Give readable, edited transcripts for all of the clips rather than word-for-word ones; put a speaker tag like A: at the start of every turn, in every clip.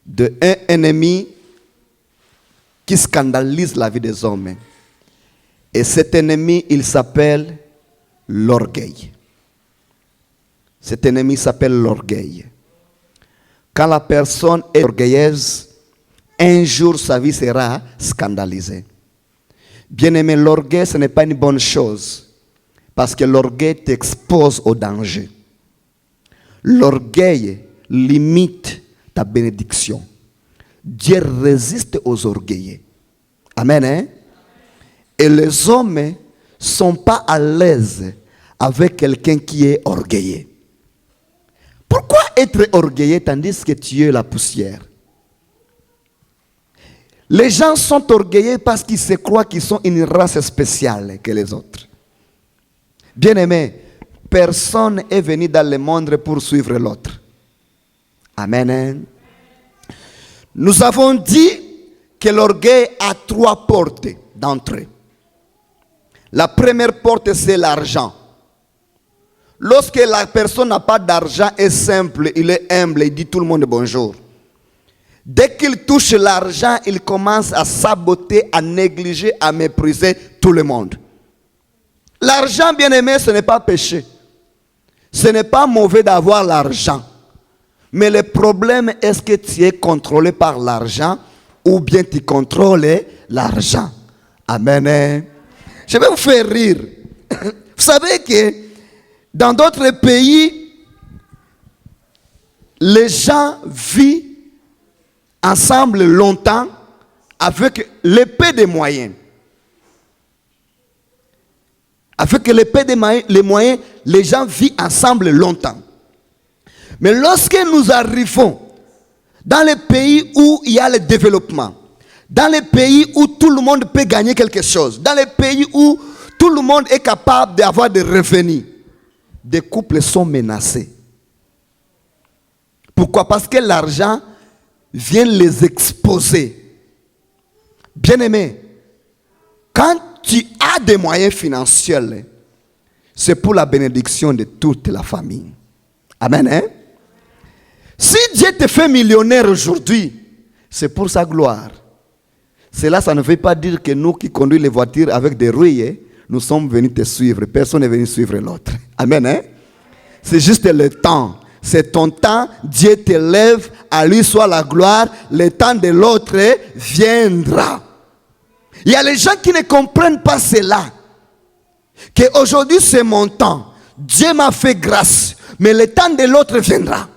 A: d'un ennemi qui scandalise la vie des hommes. Et cet ennemi, il s'appelle l'orgueil. Cet ennemi s'appelle l'orgueil. Quand la personne est orgueilleuse, un jour sa vie sera scandalisée. Bien-aimé, l'orgueil, ce n'est pas une bonne chose. Parce que l'orgueil t'expose au danger. L'orgueil limite ta bénédiction. Dieu résiste aux orgueilleux. Amen. Hein? Et les hommes ne sont pas à l'aise avec quelqu'un qui est orgueilleux. Pourquoi être orgueilleux tandis que tu es la poussière? Les gens sont orgueilleux parce qu'ils se croient qu'ils sont une race spéciale que les autres. Bien-aimé, personne n'est venu dans le monde pour suivre l'autre. Amen. Nous avons dit que l'orgueil a 3 portes d'entrée. La première porte, c'est l'argent. Lorsque la personne n'a pas d'argent, est simple, il est humble, il dit tout le monde bonjour. Dès qu'il touche l'argent, il commence à saboter, à négliger, à mépriser tout le monde. L'argent, bien aimé, ce n'est pas péché. Ce n'est pas mauvais d'avoir l'argent. Mais le problème, est-ce que tu es contrôlé par l'argent ou bien tu contrôles l'argent? Amen. Je vais vous faire rire. Vous savez que dans d'autres pays, les gens vivent ensemble longtemps avec l'épée des moyens. Avec l'épée des moyens, les gens vivent ensemble longtemps. Mais lorsque nous arrivons dans les pays où il y a le développement, dans les pays où tout le monde peut gagner quelque chose, dans les pays où tout le monde est capable d'avoir des revenus, des couples sont menacés. Pourquoi? Parce que l'argent vient les exposer. Bien-aimé, quand tu as des moyens financiers, c'est pour la bénédiction de toute la famille. Amen. Hein? Si Dieu te fait millionnaire aujourd'hui, c'est pour sa gloire. Cela, ça ne veut pas dire que nous qui conduisons les voitures avec des roues, nous sommes venus te suivre. Personne n'est venu suivre l'autre. Amen. Hein? C'est juste le temps. C'est ton temps. Dieu t'élève. À lui soit la gloire. Le temps de l'autre viendra. Il y a les gens qui ne comprennent pas cela. Qu'aujourd'hui c'est mon temps. Dieu m'a fait grâce. Mais le temps de l'autre viendra.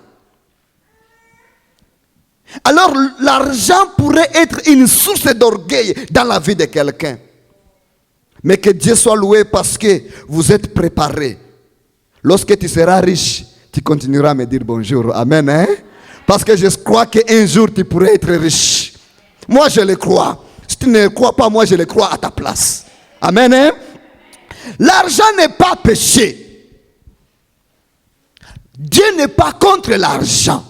A: Alors l'argent pourrait être une source d'orgueil dans la vie de quelqu'un. Mais que Dieu soit loué parce que vous êtes préparés. Lorsque tu seras riche, tu continueras à me dire bonjour. Amen. Hein? Parce que je crois qu'un jour tu pourrais être riche. Moi je le crois. Si tu ne le crois pas, moi je le crois à ta place. Amen. Hein? L'argent n'est pas péché. Dieu n'est pas contre l'argent.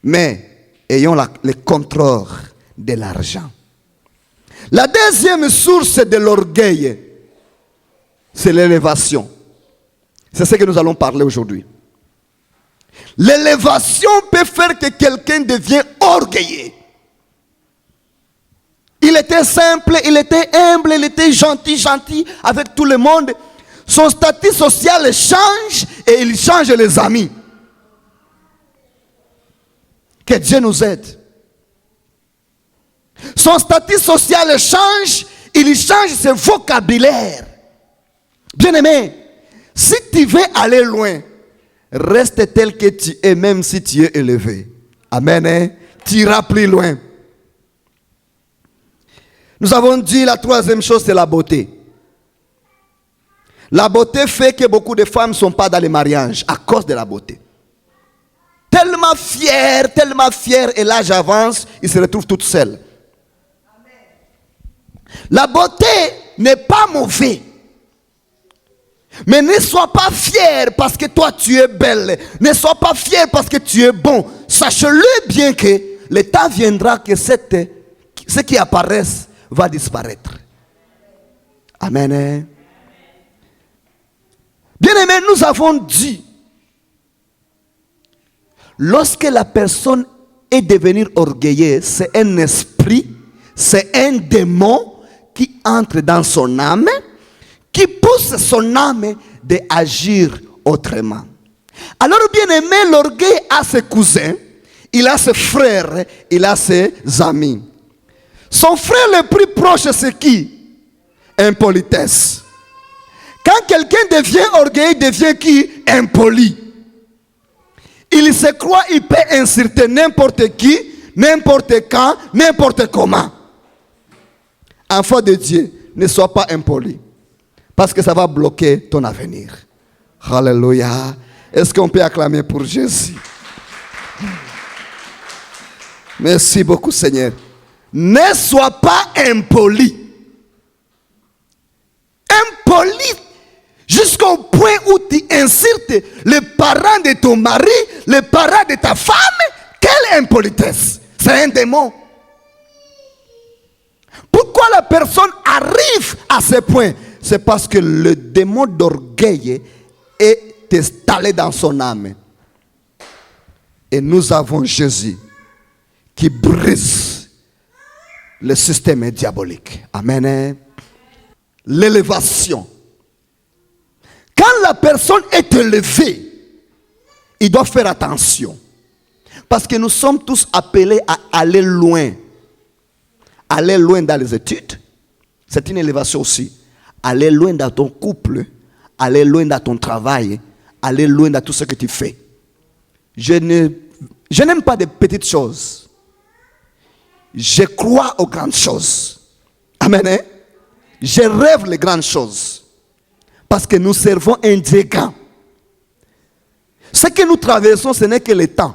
A: Mais ayons le contrôle de l'argent. La deuxième source de l'orgueil, c'est l'élévation. C'est ce que nous allons parler aujourd'hui. L'élévation peut faire que quelqu'un devienne orgueilleux. Il était simple, il était humble, il était gentil avec tout le monde. Son statut social change et il change les amis. Que Dieu nous aide. Son statut social change, il change ses vocabulaires. Bien-aimé, si tu veux aller loin, reste tel que tu es, même si tu es élevé. Amen. Hein? Tu iras plus loin. Nous avons dit la troisième chose, c'est la beauté. La beauté fait que beaucoup de femmes ne sont pas dans les mariages à cause de la beauté. Tellement fière, et l'âge avance, ils se retrouvent toutes seules. La beauté n'est pas mauvaise. Mais ne sois pas fier parce que toi tu es belle. Ne sois pas fier parce que tu es bon. Sache-le bien que le temps viendra que ce qui apparaisse va disparaître. Amen. Bien-aimé, nous avons dit, lorsque la personne est devenir orgueilleux, c'est un esprit, c'est un démon qui entre dans son âme, qui pousse son âme d'agir autrement. Alors, bien aimé, l'orgueil a ses cousins, il a ses frères, il a ses amis. Son frère le plus proche, c'est qui? Impolitesse. Quand quelqu'un devient orgueilleux, il devient qui? Impoli. Il se croit, il peut insulter n'importe qui, n'importe quand, n'importe comment. Enfant de Dieu, ne sois pas impoli. Parce que ça va bloquer ton avenir. Alléluia. Est-ce qu'on peut acclamer pour Jésus? Merci beaucoup, Seigneur. Ne sois pas impoli. Impoli jusqu'au point où tu insultes les parents de ton mari, les parents de ta femme. Quelle impolitesse! C'est un démon. Pourquoi la personne arrive à ce point? C'est parce que le démon d'orgueil est installé dans son âme. Et nous avons Jésus qui brise le système diabolique. Amen. L'élévation. Quand la personne est élevée, il doit faire attention. Parce que nous sommes tous appelés à aller loin. Aller loin dans les études, c'est une élévation aussi. Aller loin dans ton couple, aller loin dans ton travail, aller loin dans tout ce que tu fais. Je n'aime pas de petites choses. Je crois aux grandes choses. Amen. Hein? Je rêve les grandes choses. Parce que nous servons un Dieu grand. Ce que nous traversons, ce n'est que le temps.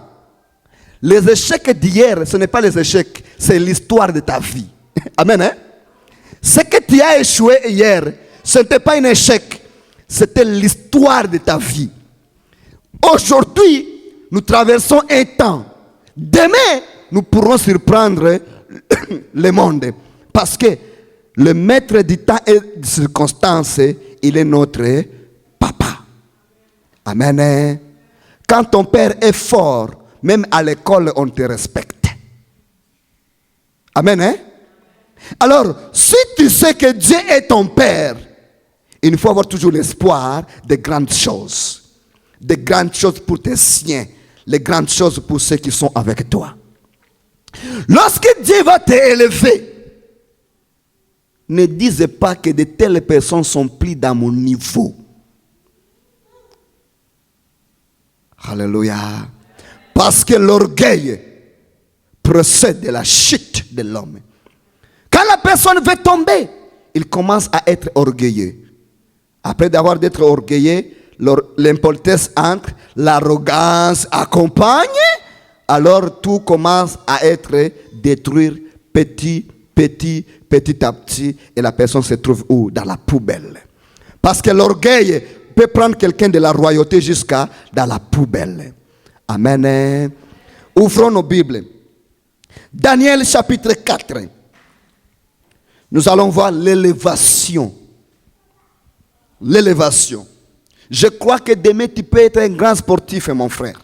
A: Les échecs d'hier, ce n'est pas les échecs, c'est l'histoire de ta vie. Amen. Hein? Ce que tu as échoué hier, ce n'était pas un échec, c'était l'histoire de ta vie. Aujourd'hui, nous traversons un temps. Demain, nous pourrons surprendre le monde. Parce que le maître du temps et des circonstances, il est notre papa. Amen. Quand ton père est fort, même à l'école, on te respecte. Amen. Hein? Alors, si tu sais que Dieu est ton père, il faut avoir toujours l'espoir de grandes choses. De grandes choses pour tes siens. Les grandes choses pour ceux qui sont avec toi. Lorsque Dieu va t'élever, ne dise pas que de telles personnes sont plus dans mon niveau. Alléluia. Parce que l'orgueil précède de la chute de l'homme. Quand la personne veut tomber, il commence à être orgueilleux. Après d'avoir d'être orgueilleux, l'impolitesse entre, l'arrogance accompagne, alors tout commence à être détruit petit à petit, et la personne se trouve où? Dans la poubelle. Parce que l'orgueil peut prendre quelqu'un de la royauté jusqu'à dans la poubelle. Amen. Ouvrons nos Bibles. Daniel chapitre 4. Nous allons voir l'élévation. L'élévation. Je crois que demain tu peux être un grand sportif, mon frère.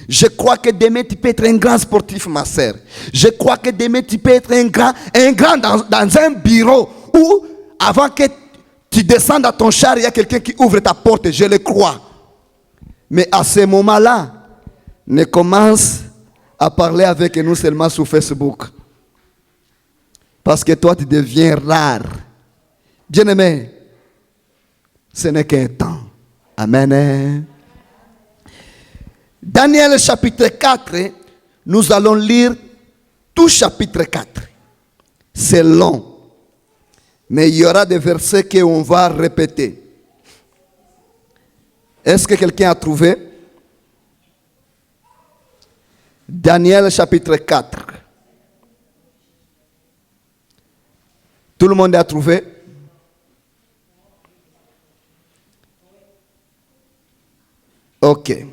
A: Je crois que demain tu peux être un grand sportif, ma soeur. Je crois que demain tu peux être un grand dans un bureau où, avant que tu descendes à ton char, il y a quelqu'un qui ouvre ta porte. Je le crois. Mais à ce moment-là, ne commence à parler avec nous seulement sur Facebook. Parce que toi, tu deviens rare. Bien-aimé, ce n'est qu'un temps. Amen. Daniel chapitre 4, nous allons lire tout chapitre 4. C'est long. Mais il y aura des versets qu'on va répéter. Est-ce que quelqu'un a trouvé? Daniel chapitre 4. Tout le monde a trouvé? Ok.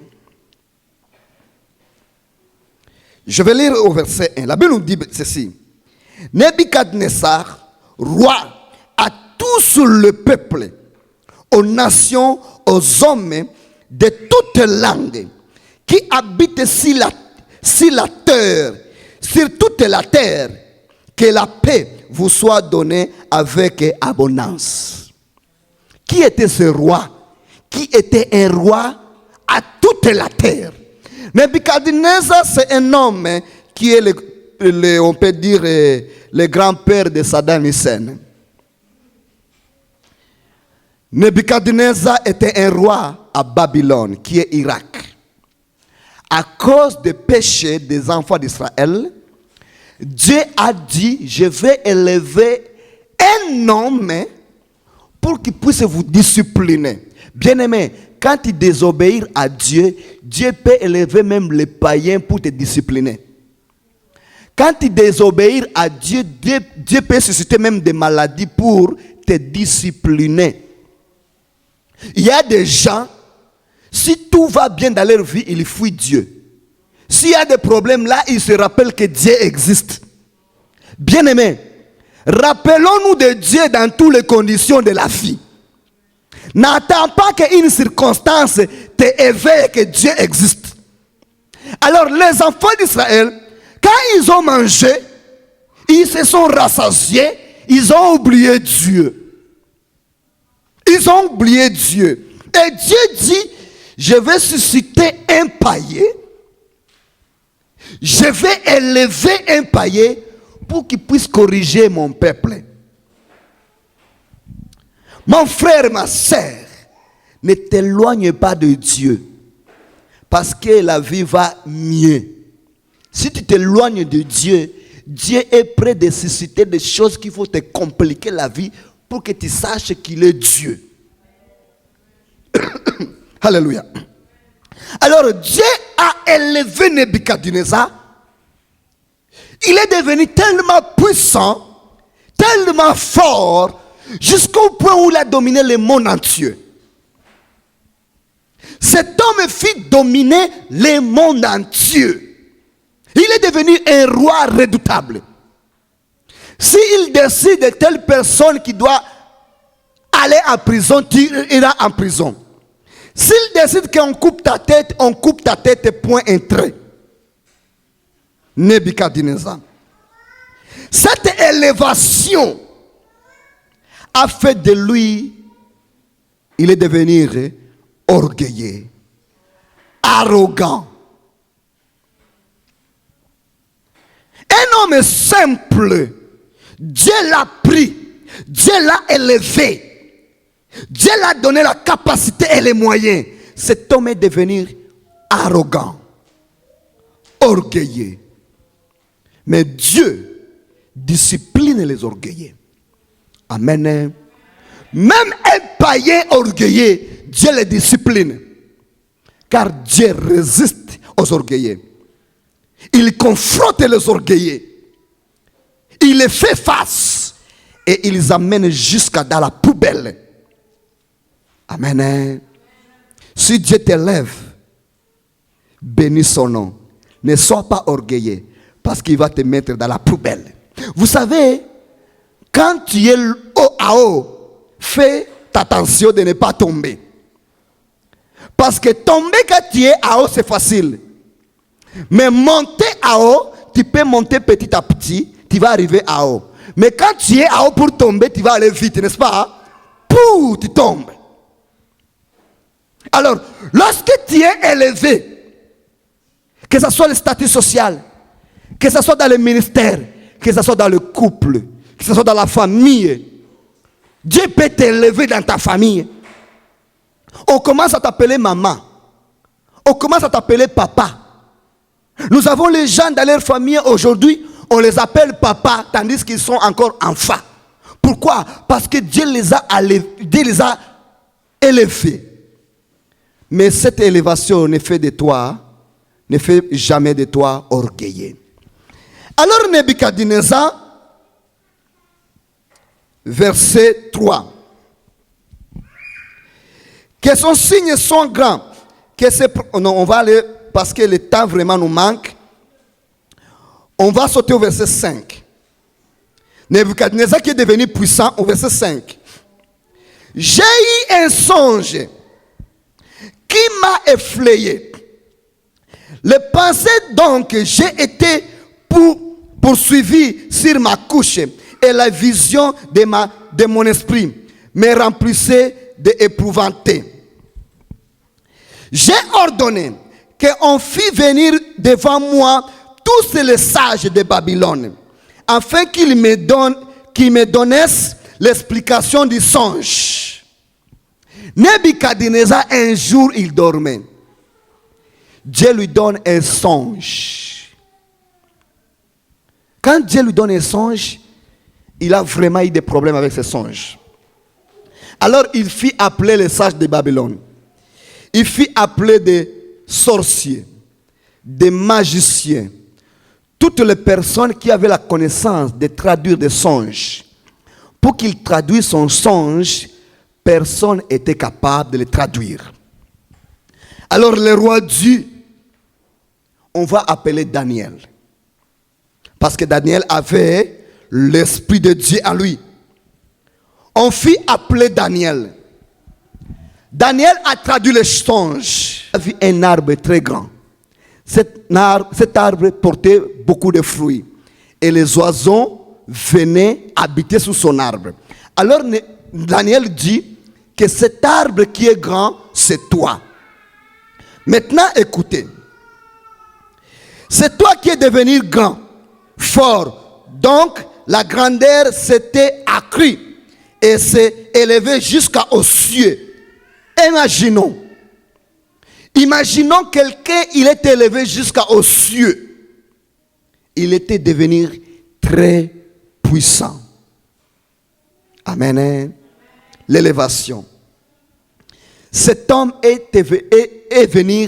A: Je vais lire au verset 1. La Bible nous dit ceci. Nebuchadnezzar, roi, à tout le peuple, aux nations, aux hommes de toutes langues qui habitent sur la terre, sur toute la terre, que la paix vous soit donnée avec abondance. Qui était ce roi? Qui était un roi à toute la terre? Nebuchadnezzar, c'est un homme qui est, on peut dire, le grand-père de Saddam Hussein. Nebuchadnezzar était un roi à Babylone, qui est Irak. À cause des péchés des enfants d'Israël, Dieu a dit, je vais élever un homme pour qu'il puisse vous discipliner. Bien-aimé, quand tu désobéis à Dieu, Dieu peut élever même les païens pour te discipliner. Quand tu désobéis à Dieu, Dieu peut susciter même des maladies pour te discipliner. Il y a des gens, si tout va bien dans leur vie, ils fuient Dieu. S'il y a des problèmes là, ils se rappellent que Dieu existe. Bien-aimés, rappelons-nous de Dieu dans toutes les conditions de la vie. N'attends pas qu'une circonstance te éveille que Dieu existe. Alors les enfants d'Israël, quand ils ont mangé, ils se sont rassasiés, ils ont oublié Dieu. Ils ont oublié Dieu. Et Dieu dit, je vais susciter un païen. Je vais élever un païen pour qu'il puisse corriger mon peuple. Mon frère, ma sœur, ne t'éloigne pas de Dieu. Parce que la vie va mieux. Si tu t'éloignes de Dieu, Dieu est prêt de susciter des choses qu'il faut te compliquer la vie pour que tu saches qu'il est Dieu. Alléluia. Alors Dieu a élevé Nebuchadnezzar. Il est devenu tellement puissant, tellement fort, jusqu'au point où il a dominé le monde entier. Cet homme fit dominer le monde entier. Il est devenu un roi redoutable. S'il décide de telle personne qui doit aller en prison, tu iras en prison. S'il décide qu'on coupe ta tête, point un trait. Nebuchadnezzar. Cette élévation a fait de lui, il est devenu orgueilleux, arrogant. Un homme simple, Dieu l'a pris, Dieu l'a élevé. Dieu l'a donné la capacité et les moyens. Cet homme est devenu arrogant, orgueilleux. Mais Dieu discipline les orgueilleux. Amen. Même un païen orgueilleux, Dieu le discipline. Car Dieu résiste aux orgueilleux. Il confronte les orgueilleux. Il les fait face. Et il les amène jusqu'à dans la poubelle. Amen. Si Dieu t'élève, bénis son nom. Ne sois pas orgueilleux, parce qu'il va te mettre dans la poubelle. Vous savez, quand tu es haut à haut, fais attention de ne pas tomber. Parce que tomber quand tu es à haut, c'est facile. Mais monter à haut, tu peux monter petit à petit, tu vas arriver à haut. Mais quand tu es à haut pour tomber, tu vas aller vite, n'est-ce pas? Pouh, tu tombes. Alors, lorsque tu es élevé, que ce soit le statut social, que ce soit dans le ministère, que ce soit dans le couple, que ce soit dans la famille, Dieu peut t'élever dans ta famille. On commence à t'appeler maman. On commence à t'appeler papa. Nous avons les gens dans leur famille aujourd'hui, on les appelle papa, tandis qu'ils sont encore enfants. Pourquoi? Parce que Dieu les a élevés. Mais cette élévation ne fait jamais de toi orgueilleux. Alors Nebuchadnezzar, verset 3. Que son signe soit grand. Non, on va aller, parce que le temps vraiment nous manque. On va sauter au verset 5. Nebuchadnezzar qui est devenu puissant au verset 5. J'ai eu un songe qui m'a effrayé. Les pensées donc que j'ai été poursuivi sur ma couche et la vision de mon esprit me remplissait d'épouvanté. J'ai ordonné qu'on fit venir devant moi tous les sages de Babylone, afin qu'ils me donnassent l'explication du songe. Nebuchadnezzar, un jour, il dormait. Dieu lui donne un songe. Quand Dieu lui donne un songe, il a vraiment eu des problèmes avec ce songe. Alors il fit appeler les sages de Babylone. Il fit appeler des sorciers, des magiciens, toutes les personnes qui avaient la connaissance de traduire des songes. Pour qu'il traduise son songe, personne n'était capable de le traduire. Alors le roi dit, on va appeler Daniel. Parce que Daniel avait l'Esprit de Dieu en lui. On fit appeler Daniel. Daniel a traduit le songe. Il a vu un arbre très grand. Cet arbre portait beaucoup de fruits. Et les oiseaux venaient habiter sous son arbre. Alors Daniel dit que cet arbre qui est grand, c'est toi. Maintenant, écoutez. C'est toi qui es devenu grand, fort. Donc, la grandeur s'était accrue et s'est élevée jusqu'aux cieux. Imaginons quelqu'un, il est élevé jusqu'aux cieux. Il était devenu très puissant. Amen. L'élévation. Cet homme est devenu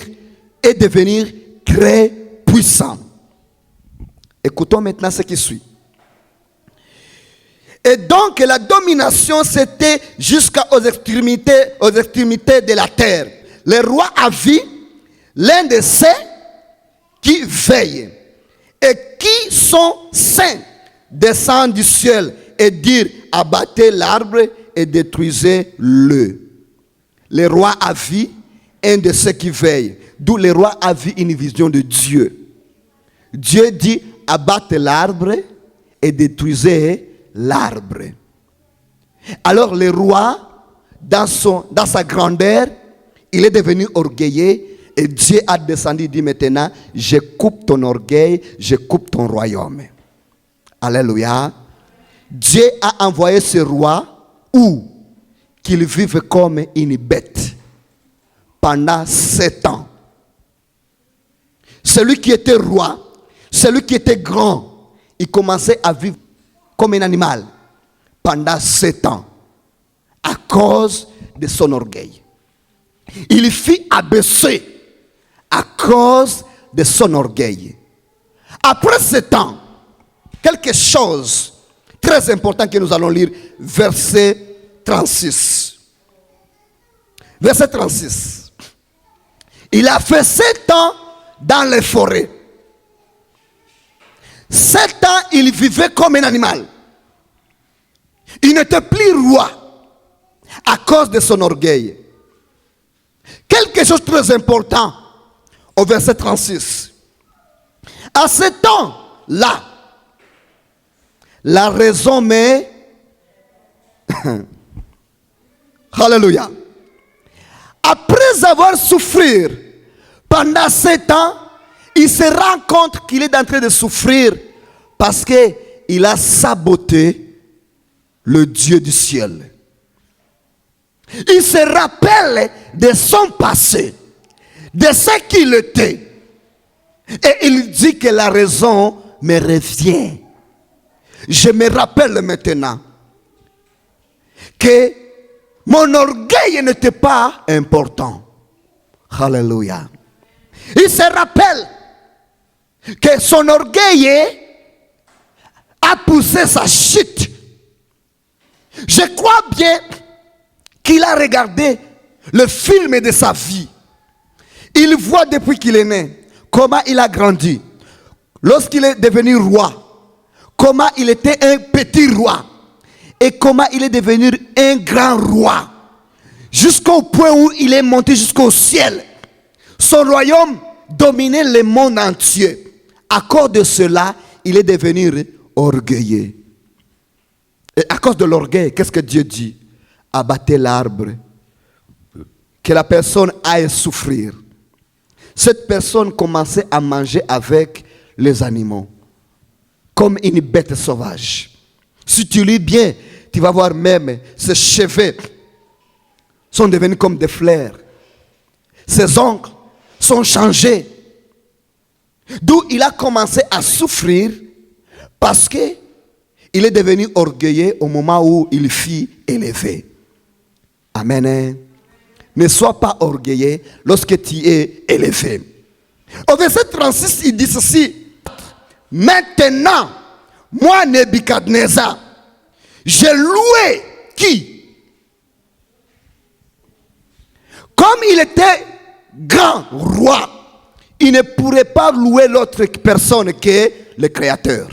A: très puissant. Écoutons maintenant ce qui suit. Et donc la domination c'était jusqu'aux extrémités de la terre. Le roi a vu l'un de ceux qui veillent et qui sont saints descendre du ciel et dire abattez l'arbre et détruisez-le. Le roi a vu un de ceux qui veillent. D'où le roi a vu une vision de Dieu. Dieu dit abattez l'arbre et détruisez l'arbre. Alors le roi, dans sa grandeur, il est devenu orgueilleux et Dieu a descendu et dit maintenant, je coupe ton orgueil, je coupe ton royaume. Alléluia. Dieu a envoyé ce roi où qu'il vive comme une bête pendant 7 ans. Celui qui était roi, celui qui était grand, il commençait à vivre comme un animal pendant 7 ans à cause de son orgueil. Il fit abaisser à cause de son orgueil. Après 7 ans, quelque chose très important que nous allons lire, verset 36. Verset 36. Il a fait 7 ans dans les forêts. 7 ans, il vivait comme un animal. Il n'était plus roi à cause de son orgueil. Quelque chose de très important au verset 36. À ce temps-là, la raison m'est... Alléluia. Après avoir souffert pendant 7 ans, il se rend compte qu'il est en train de souffrir parce qu'il a saboté le Dieu du ciel. Il se rappelle de son passé, de ce qu'il était. Et il dit que la raison me revient. Je me rappelle maintenant que mon orgueil n'était pas important. Alléluia. Il se rappelle que son orgueil a poussé sa chute. Je crois bien qu'il a regardé le film de sa vie. Il voit depuis qu'il est né comment il a grandi. Lorsqu'il est devenu roi, comment il était un petit roi et comment il est devenu un grand roi. Jusqu'au point où il est monté jusqu'au ciel. Son royaume dominer le monde entier. À cause de cela, il est devenu orgueilleux. Et à cause de l'orgueil, qu'est-ce que Dieu dit? Abattez l'arbre, que la personne aille souffrir. Cette personne commençait à manger avec les animaux, comme une bête sauvage. Si tu lis bien, tu vas voir même ses cheveux sont devenus comme des fleurs. Ses ongles sont changés. D'où il a commencé à souffrir parce que il est devenu orgueilleux au moment où il fut élevé. Amen. Ne sois pas orgueilleux lorsque tu es élevé. Au verset 36, il dit ceci. Maintenant, moi, Nebuchadnezzar, j'ai loué qui? Comme il était grand roi, il ne pourrait pas louer l'autre personne que le Créateur.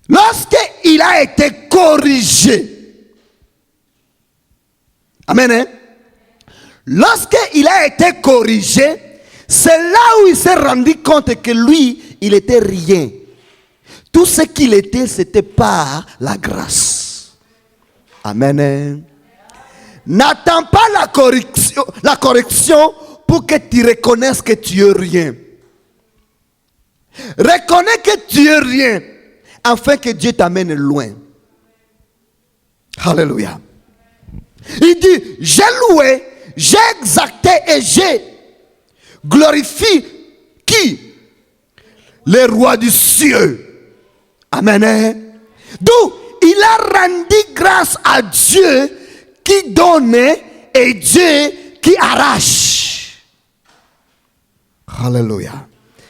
A: Lorsqu'il a été corrigé, amen, hein? Lorsqu'il a été corrigé, c'est là où il s'est rendu compte que lui, il était rien. Tout ce qu'il était, c'était par la grâce. Amen. Hein? N'attends pas la correction pour que tu reconnaisses que tu es rien. Reconnais que tu es rien, afin que Dieu t'amène loin. Alléluia. Il dit, j'ai loué, j'ai exalté et j'ai glorifié qui? Le roi du ciel. Amen. D'où il a rendu grâce à Dieu qui donne et Dieu qui arrache. Alléluia.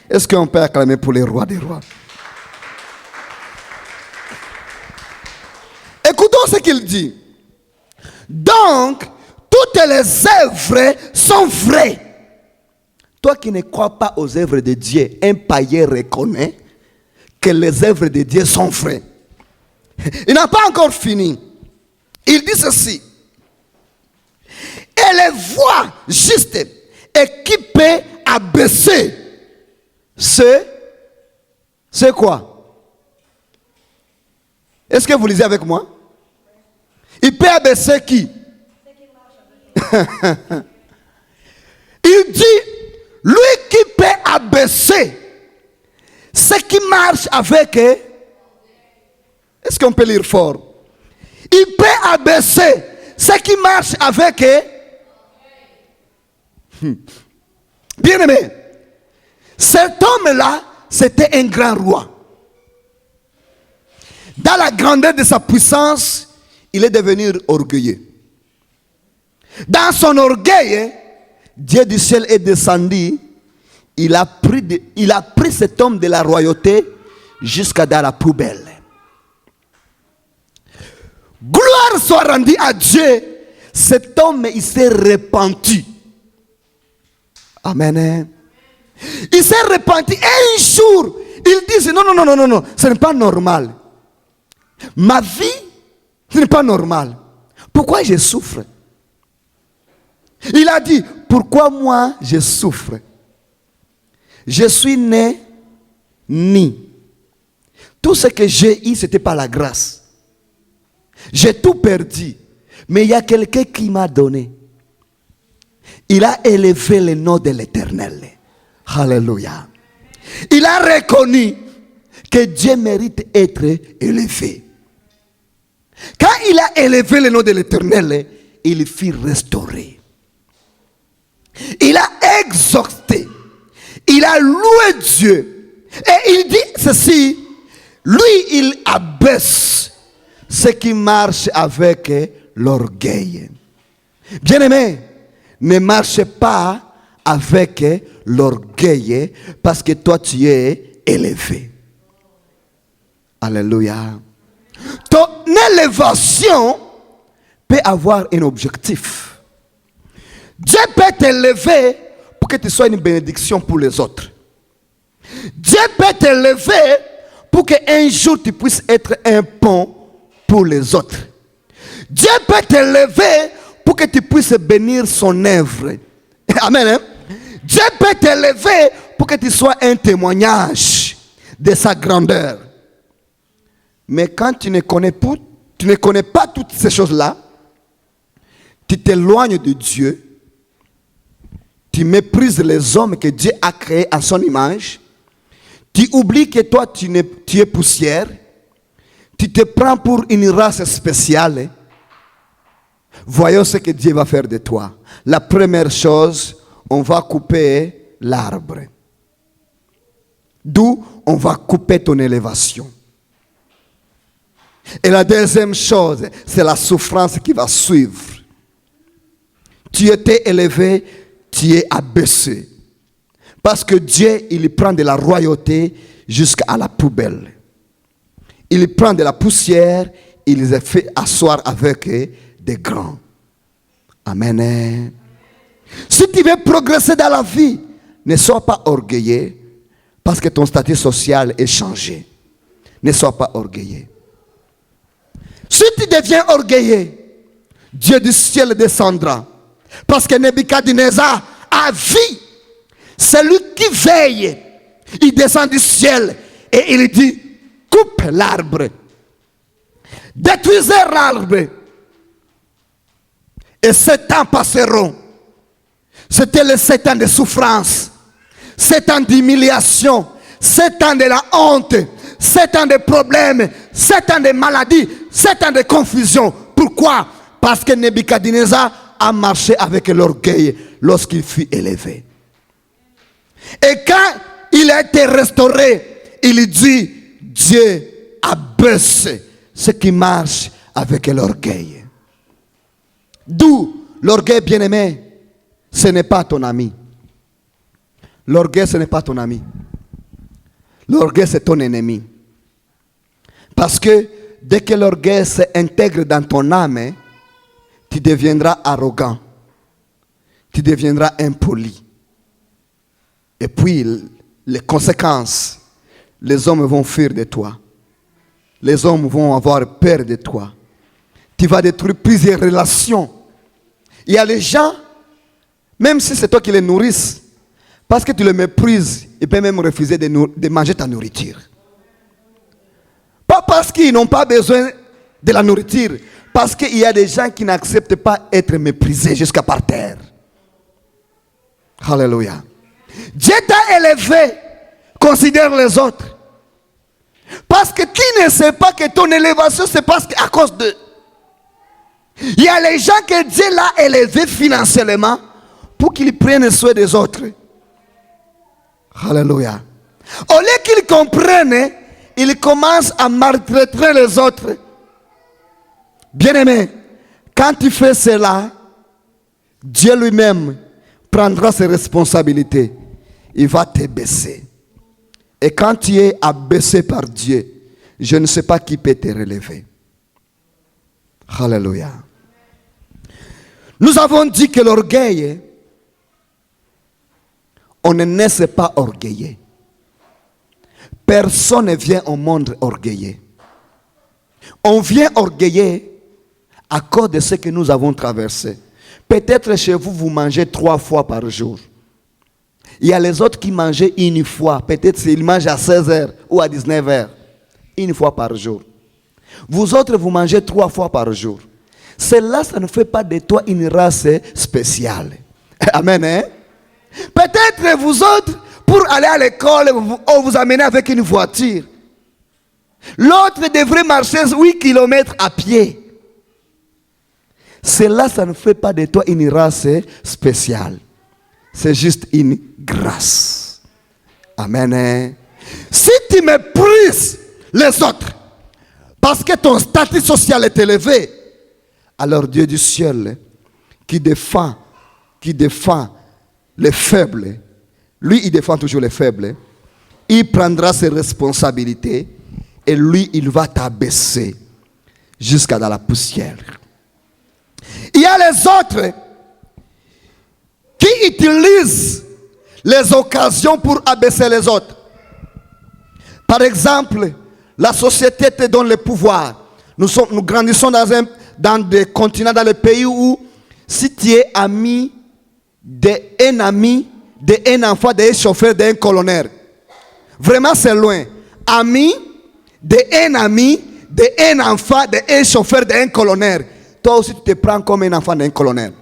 A: Est-ce qu'on peut acclamer pour les rois des rois? Écoutons ce qu'il dit. Donc, toutes les œuvres sont vraies. Toi qui ne crois pas aux œuvres de Dieu, un païen reconnaît que les œuvres de Dieu sont vraies. Il n'a pas encore fini. Il dit ceci. Et les voix justes équipées à baisser. C'est quoi? Est-ce que vous lisez avec moi? Il peut abaisser qui? Il dit, lui qui peut abaisser ce qui marche avec. Est-ce qu'on peut lire fort? Il peut abaisser ce qui marche avec. Bien aimé, cet homme-là, c'était un grand roi. Dans la grandeur de sa puissance, il est devenu orgueilleux. Dans son orgueil, Dieu du ciel est descendu. Il a pris cet homme de la royauté jusqu'à dans la poubelle. Gloire soit rendue à Dieu. Cet homme, il s'est repenti. Amen. Il s'est repenti. Et un jour, il dit, non, ce n'est pas normal. Ma vie, ce n'est pas normal. Pourquoi je souffre? Il a dit, pourquoi moi je souffre? Je suis né ni. Tout ce que j'ai eu, ce n'était pas la grâce. J'ai tout perdu. Mais il y a quelqu'un qui m'a donné. Il a élevé le nom de l'Éternel. Alléluia. Il a reconnu que Dieu mérite d'être élevé. Quand il a élevé le nom de l'Éternel, il fut restauré. Il a exalté. Il a loué Dieu. Et il dit ceci. Lui, il abaisse ce qui marche avec l'orgueil. Bien-aimé, ne marche pas avec l'orgueil parce que toi tu es élevé. Alléluia. Ton élévation peut avoir un objectif. Dieu peut t'élever pour que tu sois une bénédiction pour les autres. Dieu peut t'élever pour qu'un jour tu puisses être un pont pour les autres. Dieu peut t'élever pour que tu puisses bénir son œuvre. Amen. Hein? Dieu peut t'élever pour que tu sois un témoignage de sa grandeur. Mais quand tu ne connais pas toutes ces choses-là, tu t'éloignes de Dieu, tu méprises les hommes que Dieu a créés à son image, tu oublies que toi tu es poussière, tu te prends pour une race spéciale. Voyons ce que Dieu va faire de toi. La première chose, on va couper l'arbre. D'où on va couper ton élévation. Et la deuxième chose, c'est la souffrance qui va suivre. Tu étais élevé, tu es abaissé. Parce que Dieu, il prend de la royauté jusqu'à la poubelle. Il prend de la poussière, il les fait asseoir avec des grands. Amen. Si tu veux progresser dans la vie, ne sois pas orgueilleux parce que ton statut social est changé. Ne sois pas orgueilleux. Si tu deviens orgueilleux, Dieu du ciel descendra. Parce que Nebuchadnezzar a vu celui qui veille. Il descend du ciel et il dit, coupe l'arbre. Détruisez l'arbre. Et 7 ans passeront. C'était les 7 ans de souffrance, 7 ans d'humiliation, 7 ans de la honte, 7 ans de problèmes, 7 ans de maladies, 7 ans de confusion. Pourquoi? Parce que Nebuchadnezzar a marché avec l'orgueil lorsqu'il fut élevé. Et quand il a été restauré, il dit, Dieu abaisse ceux qui marchent avec l'orgueil. D'où l'orgueil, bien-aimé, ce n'est pas ton ami. L'orgueil, ce n'est pas ton ami. L'orgueil, c'est ton ennemi. Parce que dès que l'orgueil s'intègre dans ton âme, tu deviendras arrogant. Tu deviendras impoli. Et puis, les conséquences, les hommes vont fuir de toi. Les hommes vont avoir peur de toi. Tu vas détruire plusieurs relations. Il y a les gens, même si c'est toi qui les nourrisses, parce que tu les méprises, ils peuvent même refuser de manger ta nourriture. Pas parce qu'ils n'ont pas besoin de la nourriture, parce qu'il y a des gens qui n'acceptent pas être méprisés jusqu'à par terre. Alléluia. Dieu t'a élevé, considère les autres. Parce que qui ne sait pas que ton élévation, c'est parce qu'à cause d'eux. Il y a les gens que Dieu l'a élevé financièrement pour qu'ils prennent soin des autres. Alléluia. Au lieu qu'ils comprennent, ils commencent à maltraiter les autres. Bien-aimé, quand tu fais cela, Dieu lui-même prendra ses responsabilités. Il va te baisser. Et quand tu es abaissé par Dieu, je ne sais pas qui peut te relever. Alléluia. Nous avons dit que l'orgueil, on ne naît pas orgueilleux. Personne ne vient au monde orgueilleux. On vient orgueilleux à cause de ce que nous avons traversé. Peut-être chez vous, vous mangez 3 fois par jour. Il y a les autres qui mangeaient une fois. Peut-être s'ils mangent à 16h ou à 19h. Une fois par jour. Vous autres, vous mangez 3 fois par jour. Cela, ça ne fait pas de toi une race spéciale. Amen, hein? Peut-être vous autres, pour aller à l'école, on vous amène avec une voiture. L'autre devrait marcher 8 km à pied. Cela, ça ne fait pas de toi une race spéciale. C'est juste une grâce. Amen, hein? Si tu méprises les autres, parce que ton statut social est élevé, alors Dieu du ciel, qui défend les faibles, lui il défend toujours les faibles, il prendra ses responsabilités et lui il va t'abaisser jusqu'à dans la poussière. Il y a les autres qui utilisent les occasions pour abaisser les autres. Par exemple, la société te donne le pouvoir. Nous grandissons dans des continents, dans les pays où si tu es un ami d'un enfant d'un chauffeur d'un colonel. Vraiment, c'est loin. Ami d'un ami, d'un enfant d'un chauffeur d'un colonel. Toi aussi, tu te prends comme un enfant d'un colonel.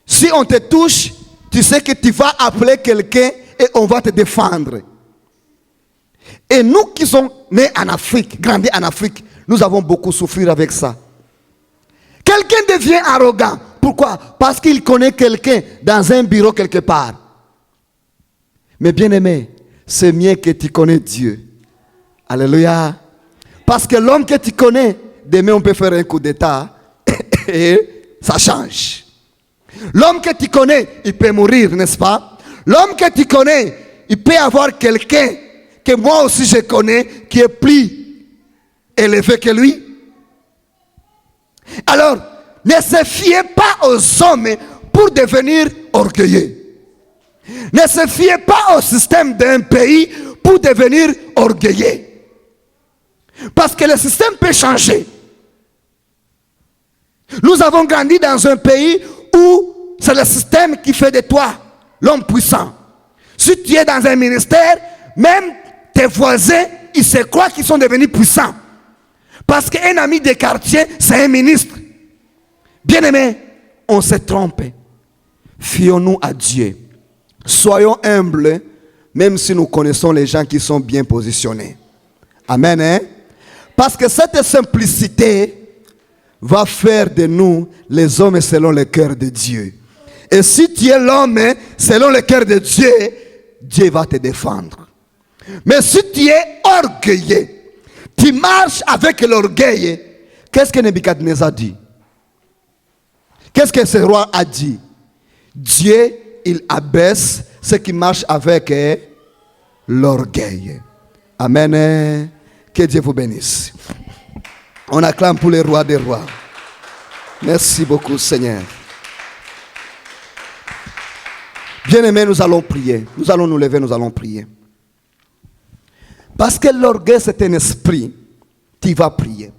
A: Si on te touche, tu sais que tu vas appeler quelqu'un et on va te défendre. Et nous qui sommes nés en Afrique, grandis en Afrique, nous avons beaucoup souffert avec ça. Quelqu'un devient arrogant. Pourquoi? Parce qu'il connaît quelqu'un dans un bureau quelque part. Mais bien aimé, c'est mieux que tu connais Dieu. Alléluia. Parce que l'homme que tu connais, demain on peut faire un coup d'état et ça change. L'homme que tu connais, il peut mourir, n'est-ce pas? L'homme que tu connais, il peut avoir quelqu'un que moi aussi je connais qui est plus élevé que lui. Alors, ne se fiez pas aux hommes pour devenir orgueilleux. Ne se fiez pas au système d'un pays pour devenir orgueilleux. Parce que le système peut changer. Nous avons grandi dans un pays où c'est le système qui fait de toi l'homme puissant. Si tu es dans un ministère, même tes voisins, ils se croient qu'ils sont devenus puissants. Parce qu'un ami de quartier, c'est un ministre. Bien aimé, on se trompe. Fions-nous à Dieu. Soyons humbles, même si nous connaissons les gens qui sont bien positionnés. Amen. Hein? Parce que cette simplicité va faire de nous les hommes selon le cœur de Dieu. Et si tu es l'homme selon le cœur de Dieu, Dieu va te défendre. Mais si tu es orgueilleux, tu marches avec l'orgueil, qu'est-ce que Nebuchadnezzar dit? Qu'est-ce que ce roi a dit? Dieu, il abaisse ceux qui marchent avec l'orgueil. Amen. Que Dieu vous bénisse. On acclame pour les rois des rois. Merci beaucoup, Seigneur. Bien-aimés, nous allons prier. Nous allons nous lever, nous allons prier. Parce que l'orgueil, c'est un esprit. Tu vas prier.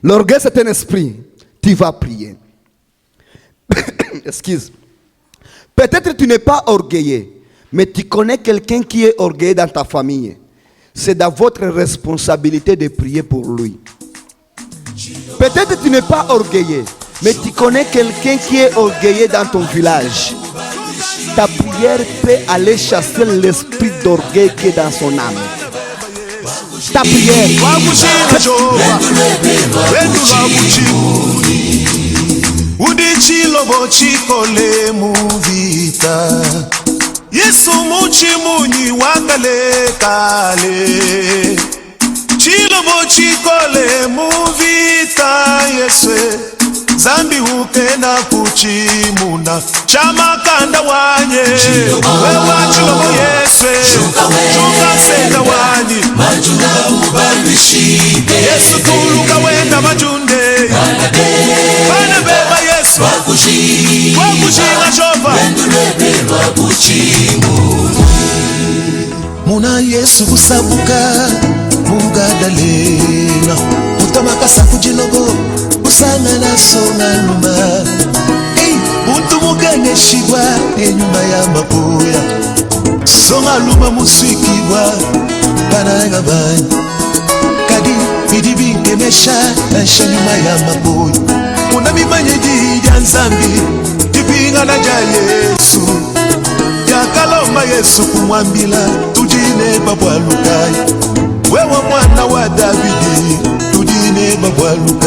A: L'orgueil, c'est un esprit. Tu vas prier. Excuse. Peut-être tu n'es pas orgueilleux, mais tu connais quelqu'un qui est orgueilleux dans ta famille. C'est dans votre responsabilité de prier pour lui. Peut-être tu n'es pas orgueilleux, mais tu connais quelqu'un qui est orgueilleux dans ton village. Ta prière peut aller chasser l'esprit d'orgueil qui est dans son âme. Ta prière.
B: Udichilobo chikole muvita Yesu muchimunyi wakale kale Chilobo chikole muvita Yeswe Zambi ukena kuchimuna Chamakanda wanye Wewa chilobo Yeswe Chuka senda wanyi Majunda ubandishide Yesu tuluka wenda majunde Bana beba Yesu Wakushinga shofa Muna Yesu kusabuka Mugadalena Utamakasa kujilobo Usanga na songa numa Buntu mugane shibwa Enyuma ya maboya Songa luma muswikibwa Bana banyi Kadi idibi kemesha Nansha nyuma ya maboya Unamimanye dija nzambi Tipinga na ja Yesu Yakaloma Yesu kumwambila Tujine babwa lukai Wewa mwana wa Davidi Tujine babwa lukai